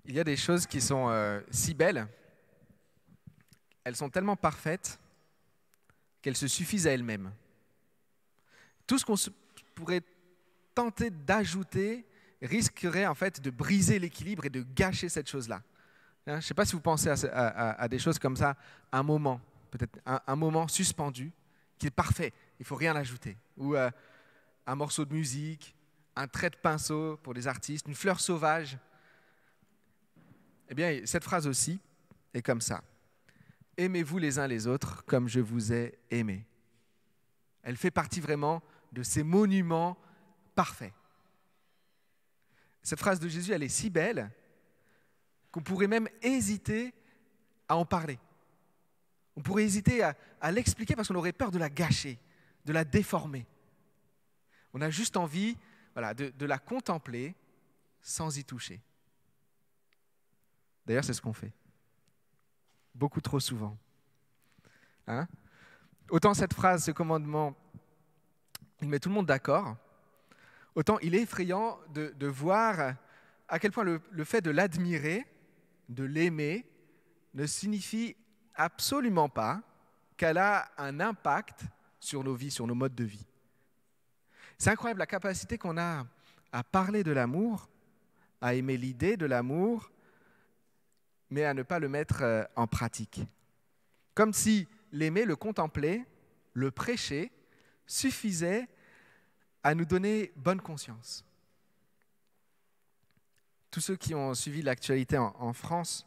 Il y a des choses qui sont si belles, elles sont tellement parfaites qu'elles se suffisent à elles-mêmes. Tout ce qu'on pourrait tenter d'ajouter risquerait en fait de briser l'équilibre et de gâcher cette chose-là. Je ne sais pas si vous pensez à des choses comme ça, un moment, peut-être un moment suspendu, qui est parfait, il ne faut rien ajouter. Ou un morceau de musique, un trait de pinceau pour les artistes, une fleur sauvage. Eh bien, cette phrase aussi est comme ça. Aimez-vous les uns les autres comme je vous ai aimé. Elle fait partie vraiment de ces monuments parfaits. Cette phrase de Jésus, elle est si belle qu'on pourrait même hésiter à en parler. On pourrait hésiter à l'expliquer parce qu'on aurait peur de la gâcher, de la déformer. On a juste envie de la contempler sans y toucher. D'ailleurs, c'est ce qu'on fait. Beaucoup trop souvent. Autant cette phrase, ce commandement, il met tout le monde d'accord, autant il est effrayant de voir à quel point le fait de l'admirer, de l'aimer, ne signifie absolument pas qu'elle a un impact sur nos vies, sur nos modes de vie. C'est incroyable la capacité qu'on a à parler de l'amour, à aimer l'idée de l'amour, mais à ne pas le mettre en pratique. Comme si l'aimer, le contempler, le prêcher, suffisait à nous donner bonne conscience. Tous ceux qui ont suivi l'actualité en France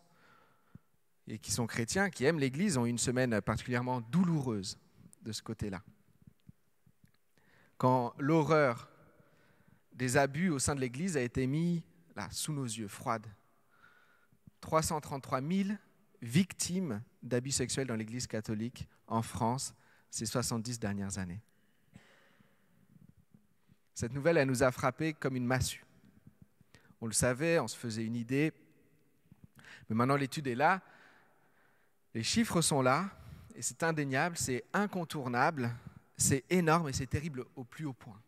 et qui sont chrétiens, qui aiment l'Église, ont eu une semaine particulièrement douloureuse de ce côté-là. Quand l'horreur des abus au sein de l'Église a été mise là, sous nos yeux, froide. 333 000 victimes d'abus sexuels dans l'Église catholique en France ces 70 dernières années. Cette nouvelle, elle nous a frappés comme une massue. On le savait, on se faisait une idée, mais maintenant l'étude est là, les chiffres sont là, et c'est indéniable, c'est incontournable, c'est énorme et c'est terrible au plus haut point.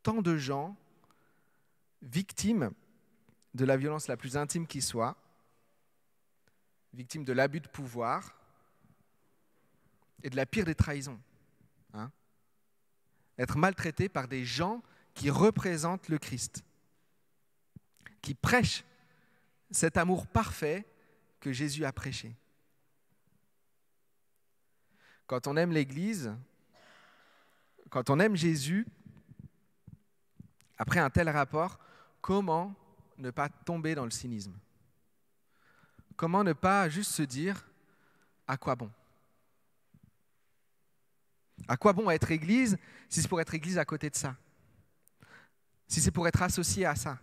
Tant de gens victimes de la violence la plus intime qui soit, victimes de l'abus de pouvoir et de la pire des trahisons. Être maltraités par des gens qui représentent le Christ, qui prêchent cet amour parfait que Jésus a prêché. Quand on aime l'Église, quand on aime Jésus, après un tel rapport, comment ne pas tomber dans le cynisme? Comment ne pas juste se dire « à quoi bon ?» À quoi bon être Église si c'est pour être Église à côté de ça? Si c'est pour être associé à ça?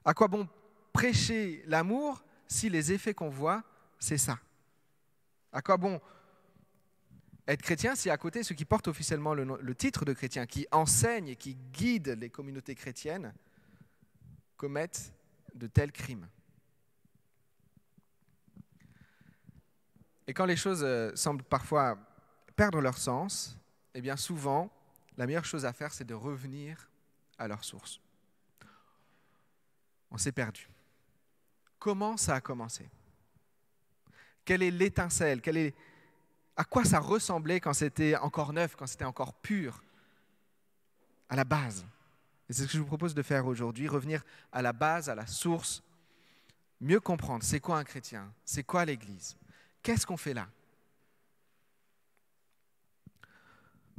À quoi bon prêcher l'amour si les effets qu'on voit, c'est ça? À quoi bon être chrétien si à côté, ceux qui portent officiellement le titre de chrétien, qui enseignent et qui guident les communautés chrétiennes, commettent de tels crimes? Et quand les choses semblent parfois perdre leur sens, eh bien souvent, la meilleure chose à faire, c'est de revenir à leur source. On s'est perdu. Comment ça a commencé? Quelle est l'étincelle? À quoi ça ressemblait quand c'était encore neuf, quand c'était encore pur? À la base. Et c'est ce que je vous propose de faire aujourd'hui, revenir à la base, à la source, mieux comprendre c'est quoi un chrétien, c'est quoi l'Église, qu'est-ce qu'on fait là?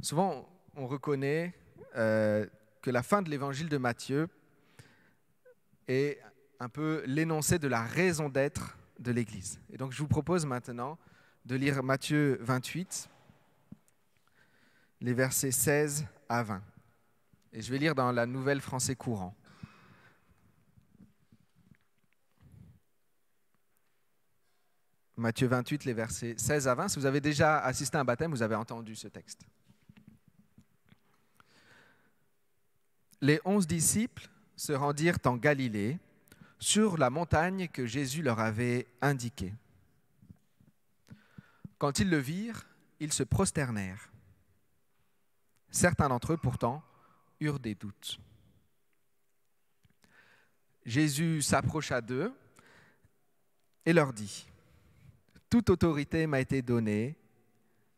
Souvent, on reconnaît que la fin de l'évangile de Matthieu est un peu l'énoncé de la raison d'être de l'Église. Et donc, je vous propose maintenant de lire Matthieu 28, les versets 16 à 20. Et je vais lire dans la Nouvelle Français courant. Matthieu 28, les versets 16 à 20. Si vous avez déjà assisté à un baptême, vous avez entendu ce texte. Les 11 disciples se rendirent en Galilée, sur la montagne que Jésus leur avait indiquée. Quand ils le virent, ils se prosternèrent. Certains d'entre eux, pourtant, eurent des doutes. Jésus s'approcha d'eux et leur dit : « Toute autorité m'a été donnée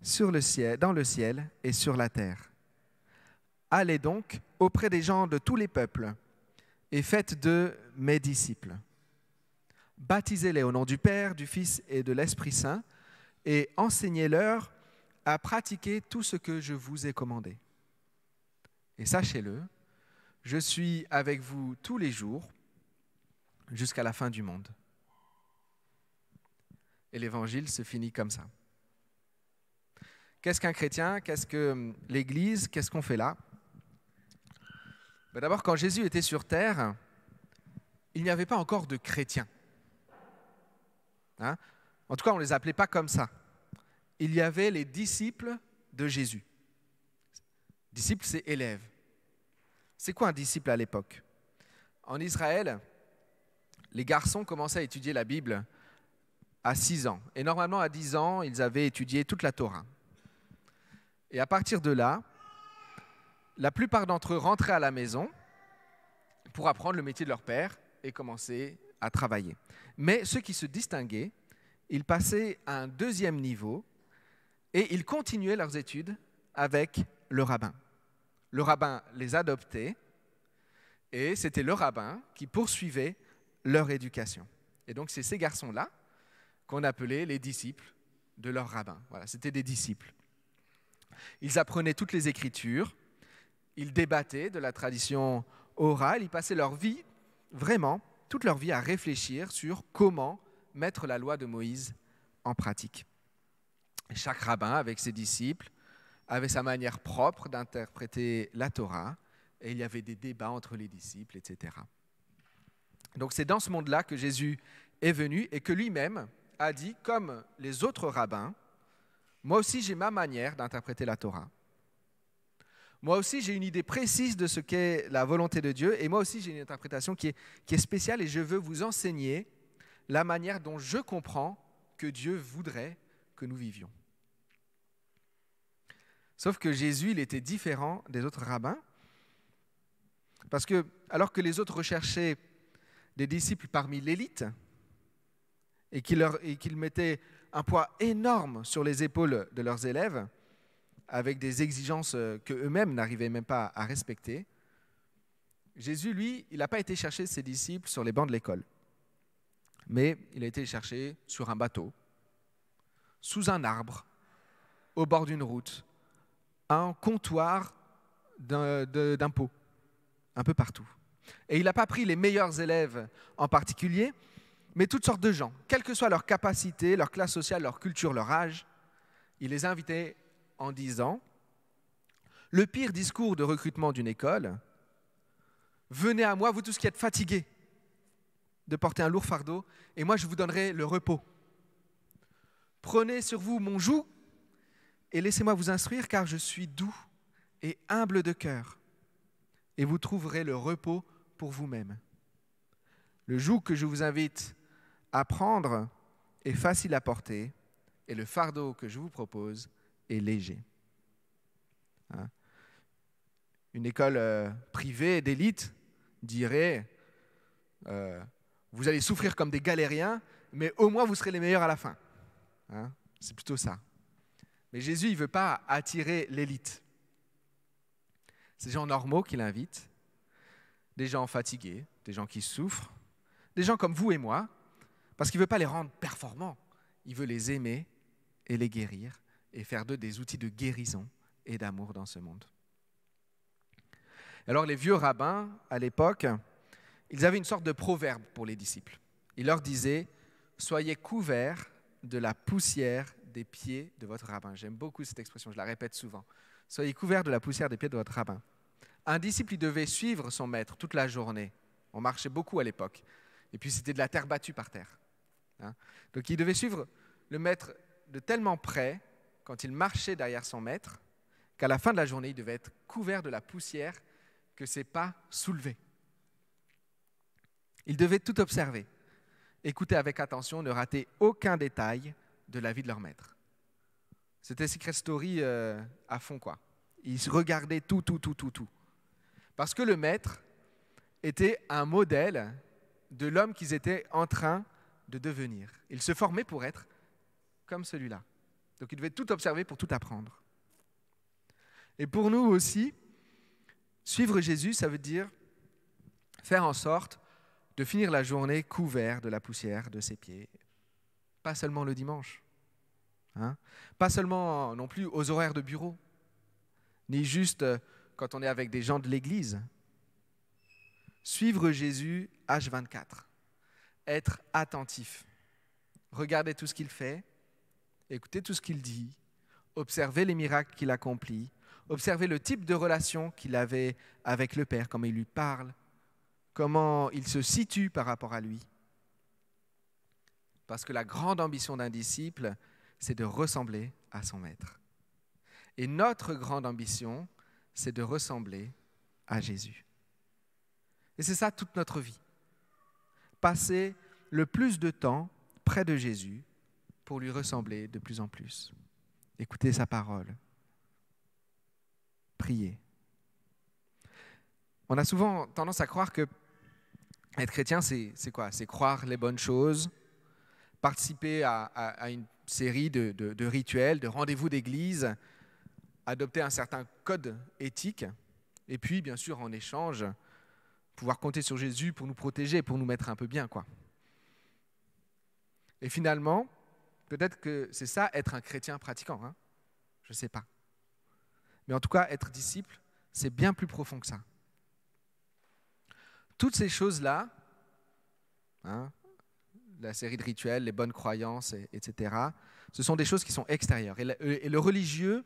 sur le ciel, dans le ciel et sur la terre. Allez donc auprès des gens de tous les peuples et faites d'eux mes disciples. Baptisez-les au nom du Père, du Fils et de l'Esprit Saint et enseignez-leur à pratiquer tout ce que je vous ai commandé. Et sachez-le, je suis avec vous tous les jours jusqu'à la fin du monde. » Et l'évangile se finit comme ça. Qu'est-ce qu'un chrétien ? Qu'est-ce que l'Église ? Qu'est-ce qu'on fait là ? D'abord, quand Jésus était sur terre, il n'y avait pas encore de chrétiens. En tout cas, on ne les appelait pas comme ça. Il y avait les disciples de Jésus. Disciple, c'est élève. C'est quoi un disciple à l'époque ? En Israël, les garçons commençaient à étudier la Bible à 6 ans. Et normalement, à 10 ans, ils avaient étudié toute la Torah. Et à partir de là, la plupart d'entre eux rentraient à la maison pour apprendre le métier de leur père et commencer à travailler. Mais ceux qui se distinguaient, ils passaient à un deuxième niveau et ils continuaient leurs études avec le rabbin. Le rabbin les adoptait et c'était le rabbin qui poursuivait leur éducation. Et donc c'est ces garçons-là qu'on appelait les disciples de leur rabbin. Voilà, c'était des disciples. Ils apprenaient toutes les Écritures, ils débattaient de la tradition orale, ils passaient leur vie, vraiment, toute leur vie à réfléchir sur comment mettre la loi de Moïse en pratique. Et chaque rabbin, avec ses disciples, avait sa manière propre d'interpréter la Torah, et il y avait des débats entre les disciples, etc. Donc c'est dans ce monde-là que Jésus est venu et que lui-même a dit, comme les autres rabbins, moi aussi j'ai ma manière d'interpréter la Torah. Moi aussi j'ai une idée précise de ce qu'est la volonté de Dieu et moi aussi j'ai une interprétation qui est spéciale et je veux vous enseigner la manière dont je comprends que Dieu voudrait que nous vivions. Sauf que Jésus, il était différent des autres rabbins parce que alors que les autres recherchaient des disciples parmi l'élite et qu'ils mettaient un poids énorme sur les épaules de leurs élèves, avec des exigences qu'eux-mêmes n'arrivaient même pas à respecter, Jésus, lui, il n'a pas été chercher ses disciples sur les bancs de l'école, mais il a été chercher sur un bateau, sous un arbre, au bord d'une route, à un comptoir d'un pot, un peu partout. Et il n'a pas pris les meilleurs élèves en particulier, mais toutes sortes de gens, quelle que soit leur capacité, leur classe sociale, leur culture, leur âge, il les a invités en disant « Le pire discours de recrutement d'une école, venez à moi, vous tous qui êtes fatigués de porter un lourd fardeau, et moi je vous donnerai le repos. Prenez sur vous mon joug et laissez-moi vous instruire, car je suis doux et humble de cœur, et vous trouverez le repos pour vous-même. Le joug que je vous invite à prendre est facile à porter, et le fardeau que je vous propose est léger. » Une école privée d'élite dirait vous allez souffrir comme des galériens, mais au moins vous serez les meilleurs à la fin. C'est plutôt ça. Mais Jésus, il ne veut pas attirer l'élite. C'est des gens normaux qu'il invite, des gens fatigués, des gens qui souffrent, des gens comme vous et moi, parce qu'il ne veut pas les rendre performants. Il veut les aimer et les guérir et faire d'eux des outils de guérison et d'amour dans ce monde. Alors les vieux rabbins, à l'époque, ils avaient une sorte de proverbe pour les disciples. Ils leur disaient « Soyez couverts de la poussière des pieds de votre rabbin ». J'aime beaucoup cette expression, je la répète souvent. « Soyez couverts de la poussière des pieds de votre rabbin ». Un disciple, il devait suivre son maître toute la journée. On marchait beaucoup à l'époque. Et puis c'était de la terre battue par terre. Donc il devait suivre le maître de tellement près, quand il marchait derrière son maître, qu'à la fin de la journée, il devait être couvert de la poussière que ses pas soulevaient. Ils devaient tout observer, écouter avec attention, ne rater aucun détail de la vie de leur maître. C'était Secret Story à fond, quoi. Ils regardaient tout. Parce que le maître était un modèle de l'homme qu'ils étaient en train de devenir. Ils se formaient pour être comme celui-là. Donc ils devaient tout observer pour tout apprendre. Et pour nous aussi, suivre Jésus, ça veut dire faire en sorte de finir la journée couvert de la poussière de ses pieds. Pas seulement le dimanche, pas seulement non plus aux horaires de bureau, ni juste quand on est avec des gens de l'église. Suivre Jésus H24, être attentif, regarder tout ce qu'il fait, écouter tout ce qu'il dit, observer les miracles qu'il accomplit, observer le type de relation qu'il avait avec le Père, comment il lui parle, comment il se situe par rapport à lui. Parce que la grande ambition d'un disciple, c'est de ressembler à son maître. Et notre grande ambition, c'est de ressembler à Jésus. Et c'est ça toute notre vie. Passer le plus de temps près de Jésus pour lui ressembler de plus en plus. Écouter sa parole. Prier. On a souvent tendance à croire que être chrétien, c'est quoi? C'est croire les bonnes choses, participer à une série de rituels, de rendez-vous d'église, adopter un certain code éthique, et puis, bien sûr, en échange, pouvoir compter sur Jésus pour nous protéger, pour nous mettre un peu bien, quoi. Et finalement, peut-être que c'est ça, être un chrétien pratiquant, je ne sais pas. Mais en tout cas, être disciple, c'est bien plus profond que ça. Toutes ces choses-là, la série de rituels, les bonnes croyances, etc., ce sont des choses qui sont extérieures. Et le religieux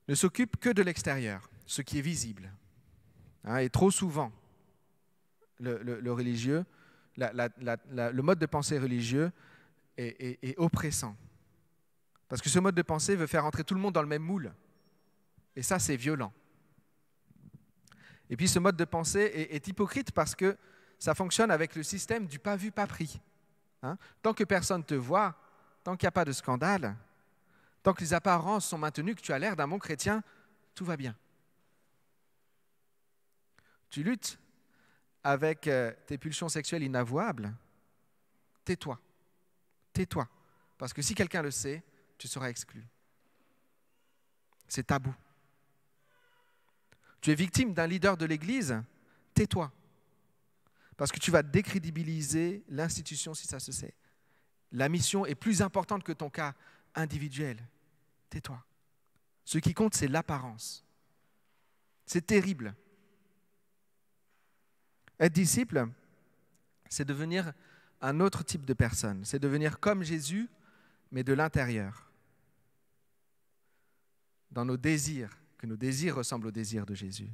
ne s'occupe que de l'extérieur, ce qui est visible. Et trop souvent, le religieux, le mode de pensée religieux est oppressant. Parce que ce mode de pensée veut faire entrer tout le monde dans le même moule. Et ça, c'est violent. Et puis ce mode de pensée est hypocrite parce que ça fonctionne avec le système du pas vu, pas pris. Tant que personne ne te voit, tant qu'il n'y a pas de scandale, tant que les apparences sont maintenues, que tu as l'air d'un bon chrétien, tout va bien. Tu luttes avec tes pulsions sexuelles inavouables, tais-toi. Tais-toi. Parce que si quelqu'un le sait, tu seras exclu. C'est tabou. Tu es victime d'un leader de l'Église, tais-toi. Parce que tu vas décrédibiliser l'institution si ça se sait. La mission est plus importante que ton cas individuel. Tais-toi. Ce qui compte, c'est l'apparence. C'est terrible. Être disciple, c'est devenir un autre type de personne. C'est devenir comme Jésus, mais de l'intérieur. Dans nos désirs, que nos désirs ressemblent aux désirs de Jésus.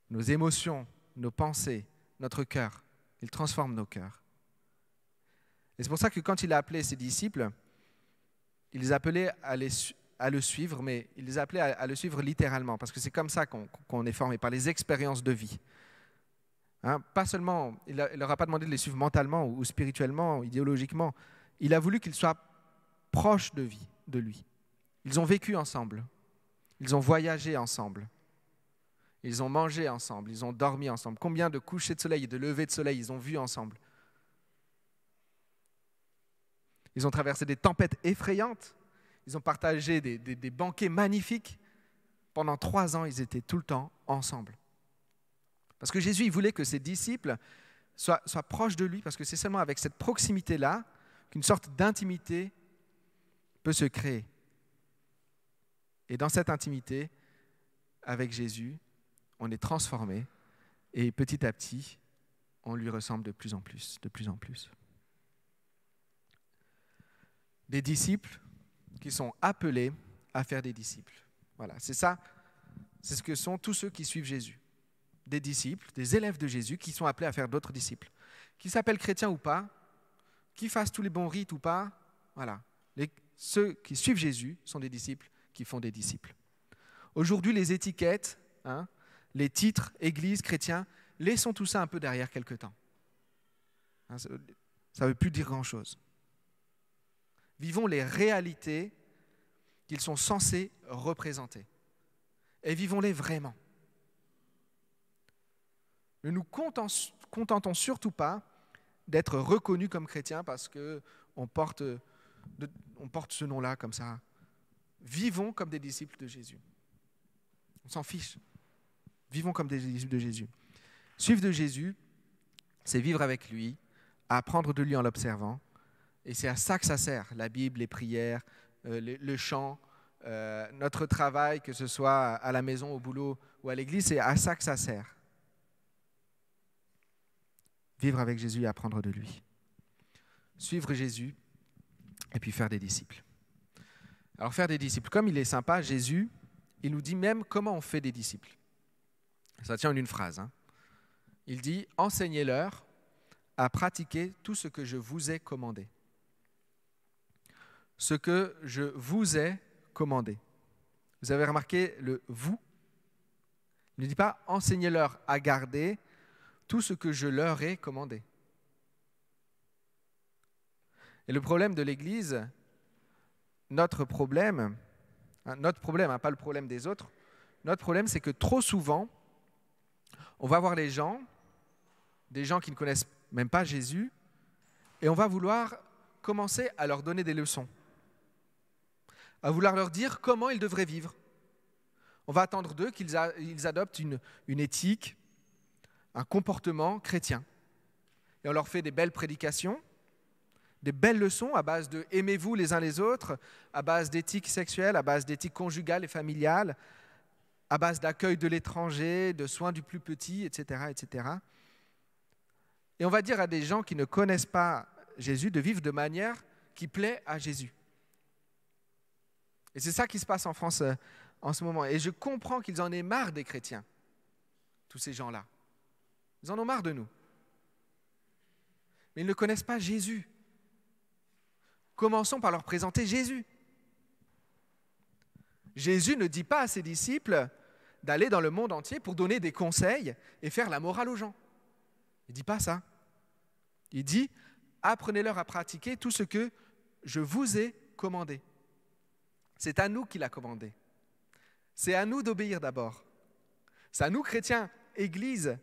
Nos émotions, nos pensées, notre cœur, il transforme nos cœurs. Et c'est pour ça que quand il a appelé ses disciples, il les appelait à le suivre, mais il les appelait à le suivre littéralement, parce que c'est comme ça qu'on est formé, par les expériences de vie. Pas seulement, il ne leur a pas demandé de les suivre mentalement ou spirituellement, ou idéologiquement. Il a voulu qu'ils soient proches de lui. Ils ont vécu ensemble. Ils ont voyagé ensemble. Ils ont mangé ensemble. Ils ont dormi ensemble. Combien de couchers de soleil et de levées de soleil ils ont vus ensemble? Ils ont traversé des tempêtes effrayantes. Ils ont partagé des banquets magnifiques. Pendant 3 ans, ils étaient tout le temps ensemble. Parce que Jésus, il voulait que ses disciples soient proches de lui, parce que c'est seulement avec cette proximité-là qu'une sorte d'intimité peut se créer. Et dans cette intimité, avec Jésus, on est transformé et petit à petit, on lui ressemble de plus en plus, de plus en plus. Des disciples qui sont appelés à faire des disciples. Voilà, c'est ça, c'est ce que sont tous ceux qui suivent Jésus. Des disciples, des élèves de Jésus qui sont appelés à faire d'autres disciples. Qu'ils s'appellent chrétiens ou pas, qu'ils fassent tous les bons rites ou pas, voilà. Ceux qui suivent Jésus sont des disciples qui font des disciples. Aujourd'hui, les étiquettes, les titres, église, chrétien, laissons tout ça un peu derrière quelque temps. Ça ne veut plus dire grand-chose. Vivons les réalités qu'ils sont censés représenter. Et vivons-les vraiment. Ne nous contentons surtout pas d'être reconnus comme chrétiens parce qu'on porte ce nom-là comme ça. Vivons comme des disciples de Jésus. On s'en fiche. Vivons comme des disciples de Jésus. Suivre de Jésus, c'est vivre avec lui, apprendre de lui en l'observant. Et c'est à ça que ça sert, la Bible, les prières, le chant, notre travail, que ce soit à la maison, au boulot ou à l'église, c'est à ça que ça sert. Vivre avec Jésus et apprendre de lui. Suivre Jésus et puis faire des disciples. Alors faire des disciples, comme il est sympa, Jésus, il nous dit même comment on fait des disciples. Ça tient en une phrase. Il dit « Enseignez-leur à pratiquer tout ce que je vous ai commandé. » Ce que je vous ai commandé. Vous avez remarqué le « vous ». Il ne dit pas « Enseignez-leur à garder tout ce que je leur ai commandé. » Et le problème de l'Église, notre problème, pas le problème des autres, notre problème, c'est que trop souvent, on va voir des gens qui ne connaissent même pas Jésus, et on va vouloir commencer à leur donner des leçons, à vouloir leur dire comment ils devraient vivre. On va attendre d'eux qu'ils adoptent une éthique, un comportement chrétien. Et on leur fait des belles prédications, des belles leçons à base de « aimez-vous les uns les autres », à base d'éthique sexuelle, à base d'éthique conjugale et familiale, à base d'accueil de l'étranger, de soins du plus petit, etc., etc. Et on va dire à des gens qui ne connaissent pas Jésus de vivre de manière qui plaît à Jésus. Et c'est ça qui se passe en France en ce moment. Et je comprends qu'ils en aient marre des chrétiens, tous ces gens-là. Ils en ont marre de nous. Mais ils ne connaissent pas Jésus. Commençons par leur présenter Jésus. Jésus ne dit pas à ses disciples d'aller dans le monde entier pour donner des conseils et faire la morale aux gens. Il ne dit pas ça. Il dit « Apprenez-leur à pratiquer tout ce que je vous ai commandé. » C'est à nous qu'il a commandé. C'est à nous d'obéir d'abord. C'est à nous, chrétiens, Église,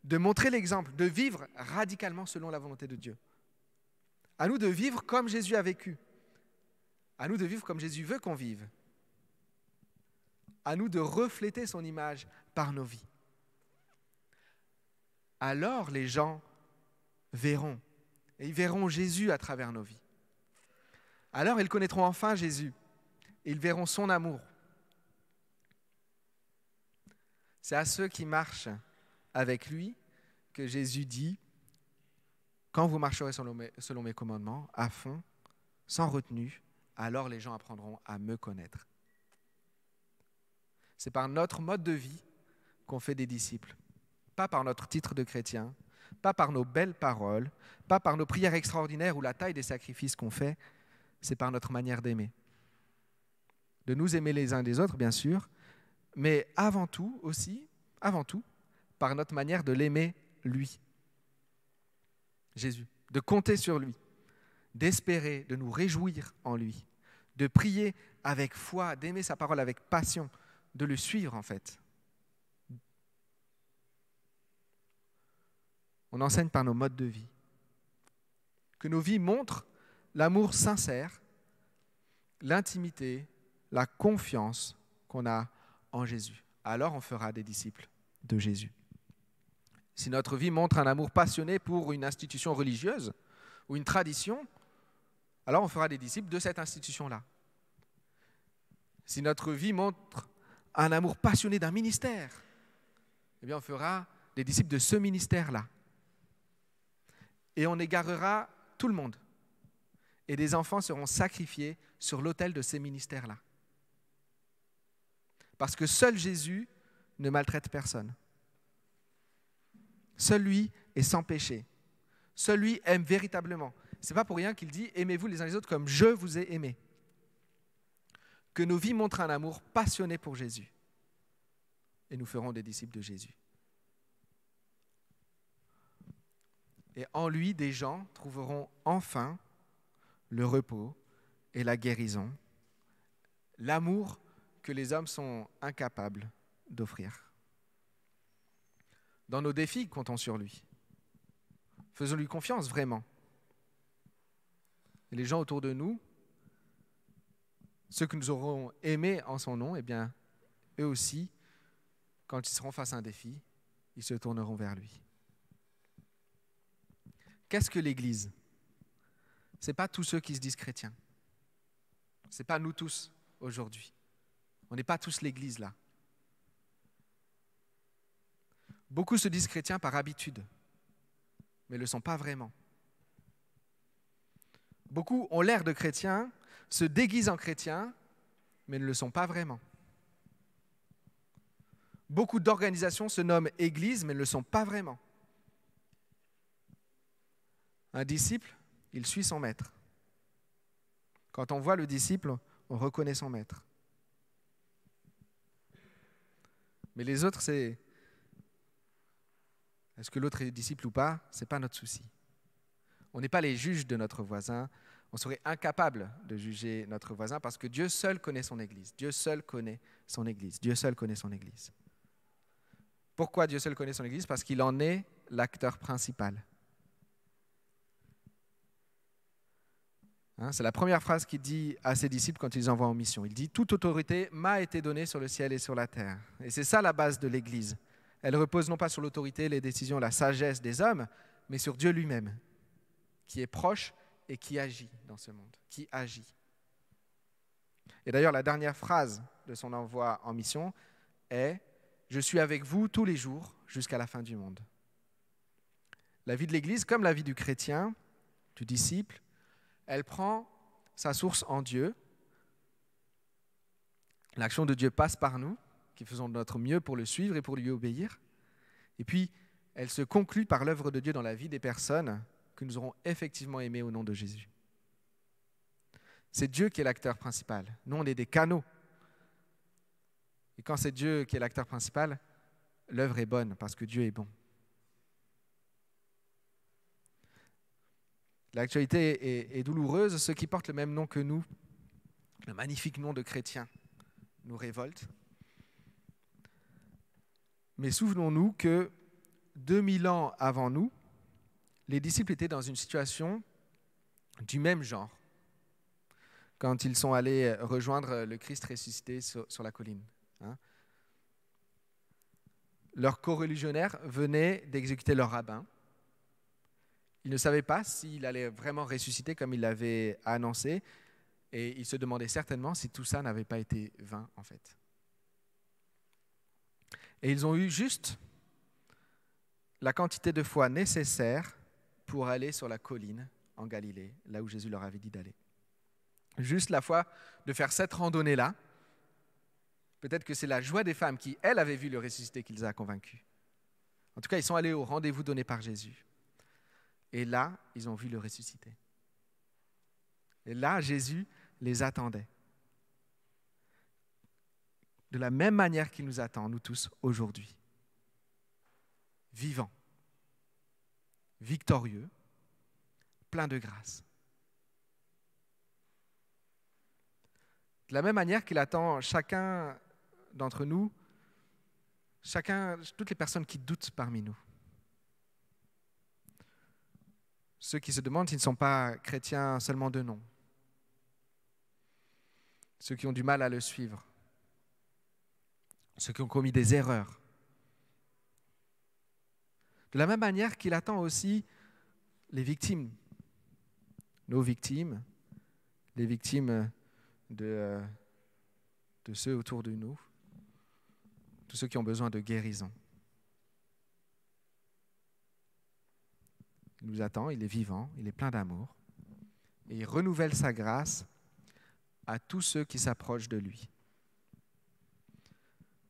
de montrer l'exemple, de vivre radicalement selon la volonté de Dieu. À nous de vivre comme Jésus a vécu. À nous de vivre comme Jésus veut qu'on vive. À nous de refléter son image par nos vies. Alors les gens verront, et ils verront Jésus à travers nos vies. Alors ils connaîtront enfin Jésus, et ils verront son amour. C'est à ceux qui marchent avec lui que Jésus dit « Quand vous marcherez selon mes commandements, à fond, sans retenue, alors les gens apprendront à me connaître. » C'est par notre mode de vie qu'on fait des disciples. Pas par notre titre de chrétien, pas par nos belles paroles, pas par nos prières extraordinaires ou la taille des sacrifices qu'on fait, c'est par notre manière d'aimer. De nous aimer les uns des autres, bien sûr, mais avant tout, par notre manière de l'aimer, lui, Jésus, de compter sur lui, d'espérer, de nous réjouir en lui, de prier avec foi, d'aimer sa parole avec passion, de le suivre en fait. On enseigne par nos modes de vie. Que nos vies montrent l'amour sincère, l'intimité, la confiance qu'on a en Jésus. Alors on fera des disciples de Jésus. Si notre vie montre un amour passionné pour une institution religieuse ou une tradition, alors on fera des disciples de cette institution-là. Si notre vie montre un amour passionné d'un ministère, eh bien on fera des disciples de ce ministère-là. Et on égarera tout le monde. Et des enfants seront sacrifiés sur l'autel de ces ministères-là. Parce que seul Jésus ne maltraite personne. Seul lui est sans péché. Seul lui aime véritablement. Ce n'est pas pour rien qu'il dit « Aimez-vous les uns les autres comme je vous ai aimés ». Que nos vies montrent un amour passionné pour Jésus. Et nous ferons des disciples de Jésus. Et en lui, des gens trouveront enfin le repos et la guérison, l'amour que les hommes sont incapables d'offrir. Dans nos défis, comptons sur lui. Faisons-lui confiance vraiment. Et les gens autour de nous, ceux que nous aurons aimés en son nom, eh bien, eux aussi, quand ils seront face à un défi, ils se tourneront vers lui. Qu'est-ce que l'Église ? Ce n'est pas tous ceux qui se disent chrétiens. Ce n'est pas nous tous aujourd'hui. On n'est pas tous l'Église là. Beaucoup se disent chrétiens par habitude, mais ne le sont pas vraiment. Beaucoup ont l'air de chrétiens, se déguisent en chrétiens, mais ne le sont pas vraiment. Beaucoup d'organisations se nomment Église, mais ne le sont pas vraiment. Un disciple, il suit son maître. Quand on voit le disciple, on reconnaît son maître. Mais les autres, est-ce que l'autre est disciple ou pas? Ce n'est pas notre souci. On n'est pas les juges de notre voisin. On serait incapable de juger notre voisin parce que Dieu seul connaît son Église. Dieu seul connaît son Église. Dieu seul connaît son Église. Pourquoi Dieu seul connaît son Église? Parce qu'il en est l'acteur principal. C'est la première phrase qu'il dit à ses disciples quand ils envoient en mission. Il dit « Toute autorité m'a été donnée sur le ciel et sur la terre ». Et c'est ça la base de l'Église. Elle repose non pas sur l'autorité, les décisions, la sagesse des hommes, mais sur Dieu lui-même, qui est proche et qui agit dans ce monde, qui agit. Et d'ailleurs, la dernière phrase de son envoi en mission est « Je suis avec vous tous les jours jusqu'à la fin du monde ». La vie de l'Église, comme la vie du chrétien, du disciple, elle prend sa source en Dieu. L'action de Dieu passe par nous, qui faisons de notre mieux pour le suivre et pour lui obéir. Et puis, elle se conclut par l'œuvre de Dieu dans la vie des personnes que nous aurons effectivement aimées au nom de Jésus. C'est Dieu qui est l'acteur principal. Nous, on est des canaux. Et quand c'est Dieu qui est l'acteur principal, l'œuvre est bonne parce que Dieu est bon. L'actualité est douloureuse. Ceux qui portent le même nom que nous, le magnifique nom de chrétien, nous révoltent. Mais souvenons-nous que 2000 ans avant nous, les disciples étaient dans une situation du même genre quand ils sont allés rejoindre le Christ ressuscité sur la colline. Leurs coreligionnaires venaient d'exécuter leur rabbin. Ils ne savaient pas s'il allait vraiment ressusciter comme il l'avait annoncé, et ils se demandaient certainement si tout ça n'avait pas été vain en fait. Et ils ont eu juste la quantité de foi nécessaire pour aller sur la colline en Galilée, là où Jésus leur avait dit d'aller. Juste la foi de faire cette randonnée-là. Peut-être que c'est la joie des femmes qui, elles, avaient vu le ressuscité qui les a convaincus. En tout cas, ils sont allés au rendez-vous donné par Jésus. Et là, ils ont vu le ressuscité. Et là, Jésus les attendait. De la même manière qu'il nous attend, nous tous, aujourd'hui. Vivants, victorieux, pleins de grâce. De la même manière qu'il attend chacun d'entre nous, toutes les personnes qui doutent parmi nous. Ceux qui se demandent s'ils ne sont pas chrétiens seulement de nom. Ceux qui ont du mal à le suivre. Ceux qui ont commis des erreurs. De la même manière qu'il attend aussi les victimes. Nos victimes, les victimes de ceux autour de nous, tous ceux qui ont besoin de guérison. Il nous attend, il est vivant, il est plein d'amour, et il renouvelle sa grâce à tous ceux qui s'approchent de lui,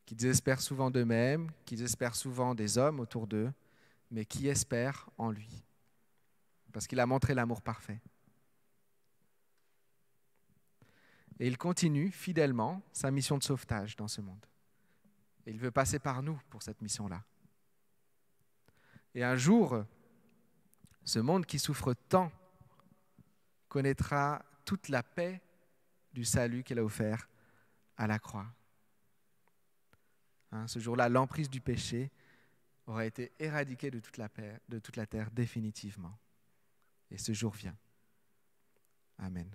qui désespèrent souvent d'eux-mêmes, qui désespèrent souvent des hommes autour d'eux, mais qui espèrent en lui, parce qu'il a montré l'amour parfait. Et il continue fidèlement sa mission de sauvetage dans ce monde. Et il veut passer par nous pour cette mission-là. Et un jour, ce monde qui souffre tant connaîtra toute la paix du salut qu'il a offert à la croix. Ce jour-là, l'emprise du péché aura été éradiqué de toute la terre définitivement. Et ce jour vient. Amen.